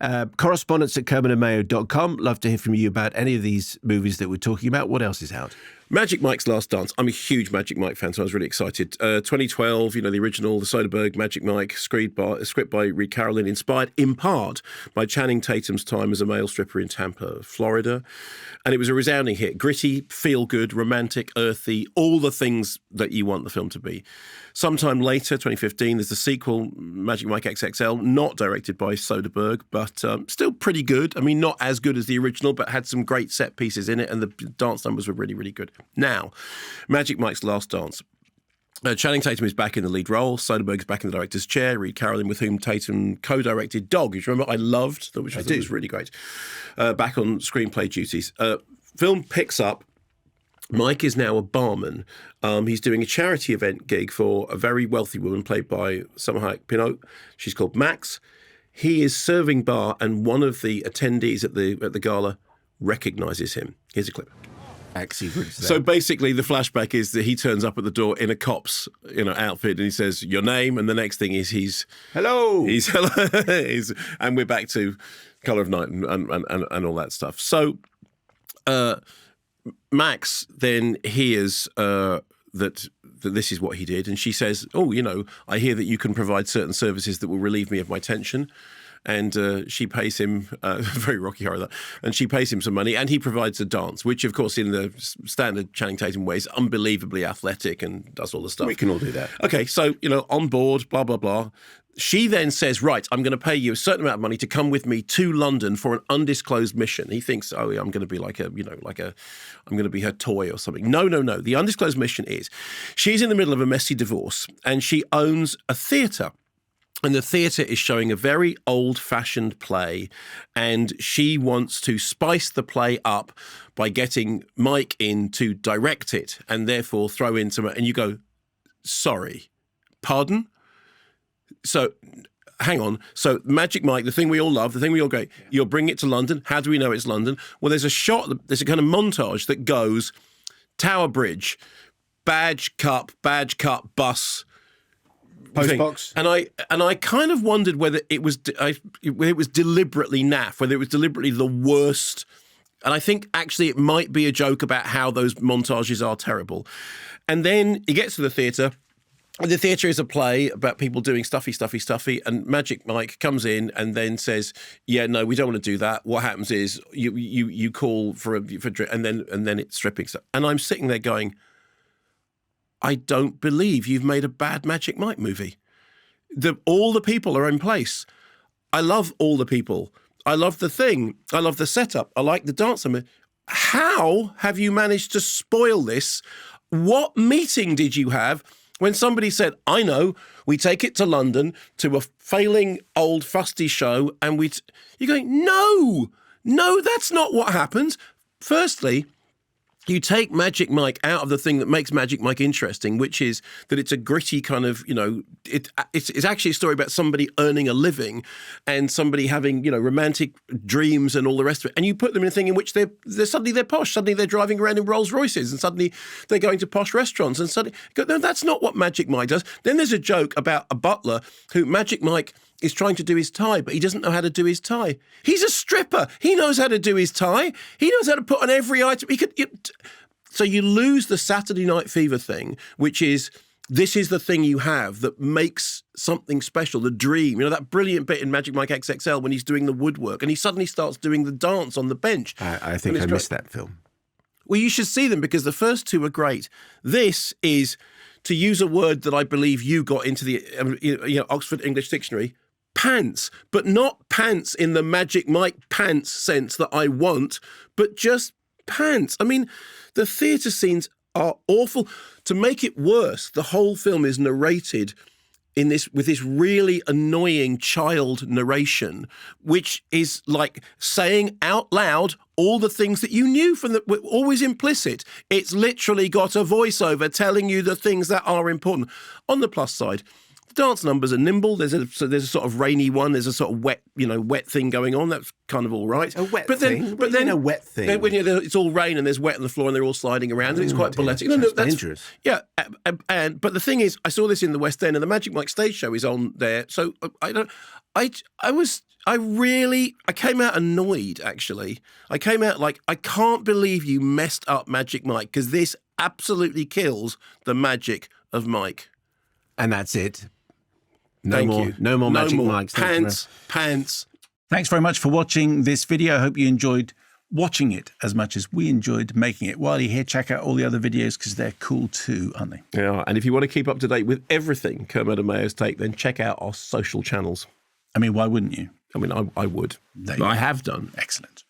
Correspondence at KermodeandMayo.com. Love to hear from you about any of these movies that we're talking about. What else is out? Magic Mike's Last Dance. I'm a huge Magic Mike fan, so I was really excited. 2012, the original, the Soderbergh Magic Mike, script by Reed Carolyn, inspired in part by Channing Tatum's time as a male stripper in Tampa, Florida. And it was a resounding hit. Gritty, feel-good, romantic, earthy, all the things that you want the film to be. Sometime later, 2015, there's the sequel, Magic Mike XXL, not directed by Soderbergh, but still pretty good. I mean, not as good as the original, but had some great set pieces in it, and the dance numbers were really, really good. Now, Magic Mike's Last Dance. Channing Tatum is back in the lead role. Soderbergh's back in the director's chair. Reed Carolyn, with whom Tatum co-directed Dog, which remember I loved, which was really great. Back on screenplay duties. Film picks up. Mike is now a barman. He's doing a charity event gig for a very wealthy woman played by Salma Hayek Pinot. She's called Max. He is serving bar, and one of the attendees at the gala recognises him. Here's a clip. So basically, the flashback is that he turns up at the door in a cop's outfit, and he says, "Your name," and the next thing is he's hello. He's hello, and we're back to Colour of Night and all that stuff. So Max then hears that this is what he did, and she says, "Oh, I hear that you can provide certain services that will relieve me of my tension." And she pays him, very Rocky Horror, that, and she pays him some money, and he provides a dance, which, of course, in the standard Channing Tatum way, is unbelievably athletic and does all the stuff. We can all do that. Okay, so, on board, blah, blah, blah. She then says, right, I'm going to pay you a certain amount of money to come with me to London for an undisclosed mission. He thinks, oh, yeah, I'm going to be I'm going to be her toy or something. No. The undisclosed mission is she's in the middle of a messy divorce, and she owns a theatre. And the theatre is showing a very old-fashioned play, and she wants to spice the play up by getting Mike in to direct it and therefore throw in some... And you go, sorry, pardon? So, hang on. So, Magic Mike, the thing we all love, the thing we all go, you'll bring it to London. How do we know it's London? Well, there's a kind of montage that goes Tower Bridge, badge cup, bus... Postbox. And I kind of wondered whether it was deliberately naff, whether it was deliberately the worst. And I think actually it might be a joke about how those montages are terrible. And then he gets to the theatre. And the theatre is a play about people doing stuffy. And Magic Mike comes in and then says, "Yeah, no, we don't want to do that. What happens is you call for and then it's stripping stuff." And I'm sitting there going, I don't believe you've made a bad Magic Mike movie. All the people are in place. I love all the people. I love the thing. I love the setup. I like the dance. How have you managed to spoil this? What meeting did you have when somebody said, I know, we take it to London to a failing old fusty show, and you're going, no, that's not what happens. Firstly, you take Magic Mike out of the thing that makes Magic Mike interesting, which is that it's a gritty kind of, it's actually a story about somebody earning a living and somebody having, romantic dreams and all the rest of it. And you put them in a thing in which they're suddenly posh. Suddenly they're driving around in Rolls Royces, and suddenly they're going to posh restaurants, and suddenly, no, that's not what Magic Mike does. Then there's a joke about a butler who Magic Mike is trying to do his tie, but he doesn't know how to do his tie. He's a stripper. He knows how to do his tie. He knows how to put on every item. So you lose the Saturday Night Fever thing, which is, this is the thing you have that makes something special, the dream. That brilliant bit in Magic Mike XXL when he's doing the woodwork and he suddenly starts doing the dance on the bench. I think I missed that film. Well, you should see them because the first two are great. This is, to use a word that I believe you got into the Oxford English Dictionary, pants, but not pants in the Magic Mike pants sense that I want, but just pants. I mean, the theatre scenes are awful. To make it worse, the whole film is narrated with this really annoying child narration, which is like saying out loud all the things that you knew were always implicit. It's literally got a voiceover telling you the things that are important. On the plus side, dance numbers are nimble. There's a sort of rainy one. There's a sort of wet thing going on. That's kind of all right. A wet thing? But then a wet thing. When it's all rain and there's wet on the floor and they're all sliding around, and it's quite poetic. That's dangerous. Yeah, but the thing is, I saw this in the West End, and the Magic Mike stage show is on there. So I came out annoyed, actually. I came out like, I can't believe you messed up Magic Mike, because this absolutely kills the magic of Mike. And that's it. Thank you. No more Magic Mikes. Pants. Thanks very much for watching this video. I hope you enjoyed watching it as much as we enjoyed making it. While you're here, check out all the other videos because they're cool too, aren't they? Yeah, and if you want to keep up to date with everything Kermode and Mayo's take, then check out our social channels. I mean, why wouldn't you? I mean, I would. I have done. Excellent.